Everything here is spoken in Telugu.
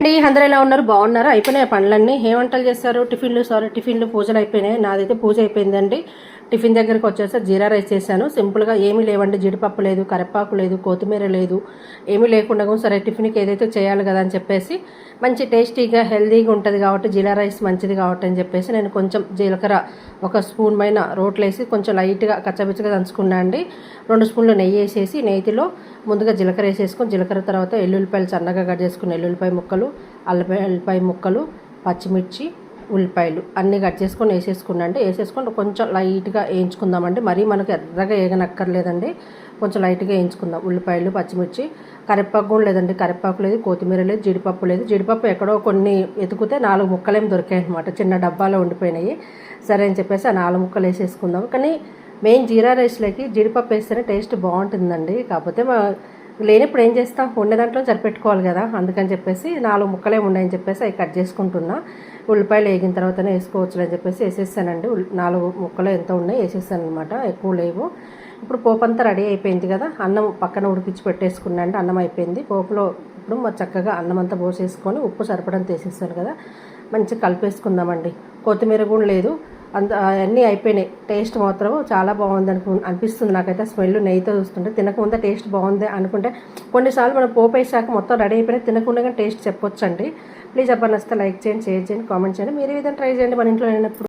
అందరూ ఎలా ఉన్నారు? బాగున్నారు? అయిపోయినాయి పనులన్నీ. ఏ వంటలు చేస్తారు? టిఫిన్లు పూజలు అయిపోయినాయి. నాదైతే పూజ అయిపోయిందండి. టిఫిన్ దగ్గరికి వచ్చేసి జీరా రైస్ చేశాను. సింపుల్గా ఏమీ లేవండి. జీడిపప్పు లేదు, కరివేపాకు లేదు, కొత్తిమీర లేదు, ఏమీ లేకుండా సరే టిఫిన్కి ఏదైతే చేయాలి కదా అని చెప్పేసి మంచి టేస్టీగా హెల్తీగా ఉంటుంది కాబట్టి జీరా రైస్ మంచిది కాబట్టి అని చెప్పేసి నేను కొంచెం జీలకర్ర ఒక స్పూన్ పైన రోట్లు వేసి కొంచెం లైట్గా కచ్చబిచ్చగా దంచుకున్నా అండి. 2 స్పూన్లు నెయ్యి వేసేసి నెయ్యిలో ముందుగా జీలకర్ర వేసేసుకొని జీలకర్ర తర్వాత ఎల్లుల్లిపాయలు సన్నగా కట్ చేసుకుని ఎల్లుల్లిపాయ ముక్కలు, అల్లిపాయ ముక్కలు, పచ్చిమిర్చి, ఉల్లిపాయలు అన్నీ కట్ చేసుకొని వేసేసుకొని కొంచెం లైట్గా వేయించుకుందామండి. మరీ మనకు ఎర్రగా వేగనక్కర్లేదండి, కొంచెం లైట్గా వేయించుకుందాం. ఉల్లిపాయలు, పచ్చిమిర్చి, కరివేపాకు కూడా లేదండి, కరివేపాకు లేదు, కొత్తిమీర లేదు, జీడిపప్పు లేదు. జీడిపప్పు ఎక్కడో కొన్ని ఎతుకుతే 4 ముక్కలేం దొరికాయి అనమాట, చిన్న డబ్బాలో ఉండిపోయినాయి. సరే అని చెప్పేసి ఆ 4 ముక్కలు వేసేసుకుందాం. కానీ మెయిన్ జీరా రైస్లోకి జీడిపప్పు వేస్తేనే టేస్ట్ బాగుంటుందండి. కాకపోతే లేనప్పుడు ఏం చేస్తాం, ఉండే దాంట్లో సరిపెట్టుకోవాలి కదా, అందుకని చెప్పేసి 4 ముక్కలే ఉన్నాయని చెప్పేసి అవి కట్ చేసుకుంటున్నా. ఉల్లిపాయలు వేగిన తర్వాతనే వేసుకోవచ్చు అని చెప్పేసి వేసేసానండి. 4 ముక్కలు ఎంత ఉన్నాయి వేసేసాను అనమాట, ఎక్కువ లేవు. ఇప్పుడు పోపు అంతా రెడీ అయిపోయింది కదా, అన్నం పక్కన ఉడికించి పెట్టేసుకున్నా అండి. అన్నం అయిపోయింది. పోపులో ఇప్పుడు చక్కగా అన్నం అంతా పోసేసుకొని ఉప్పు సరిపడంత వేసేసాను కదా, మంచిగా కలిపేసుకుందామండి. కొత్తిమీర కూడా లేదు, అన్నీ అయిపోయినాయి. టేస్ట్ మాత్రం చాలా బాగుంది అనిపిస్తుంది నాకైతే. స్మెల్ నెయ్యితో చూస్తుంటే తినకుండా టేస్ట్ బాగుంది అనుకుంటే, కొన్నిసార్లు మనం పోపు వేసాక మొత్తం రెడీ అయిపోయినా తినకుండా కానీ టేస్ట్ చెప్పొచ్చండి. ప్లీజ్ అబ్బా నచ్చితే లైక్ చేయండి, షేర్ చేయండి, కామెంట్ చేయండి. మీరు ఈ విధంగా ట్రై చేయండి మన ఇంట్లో అయినప్పుడు.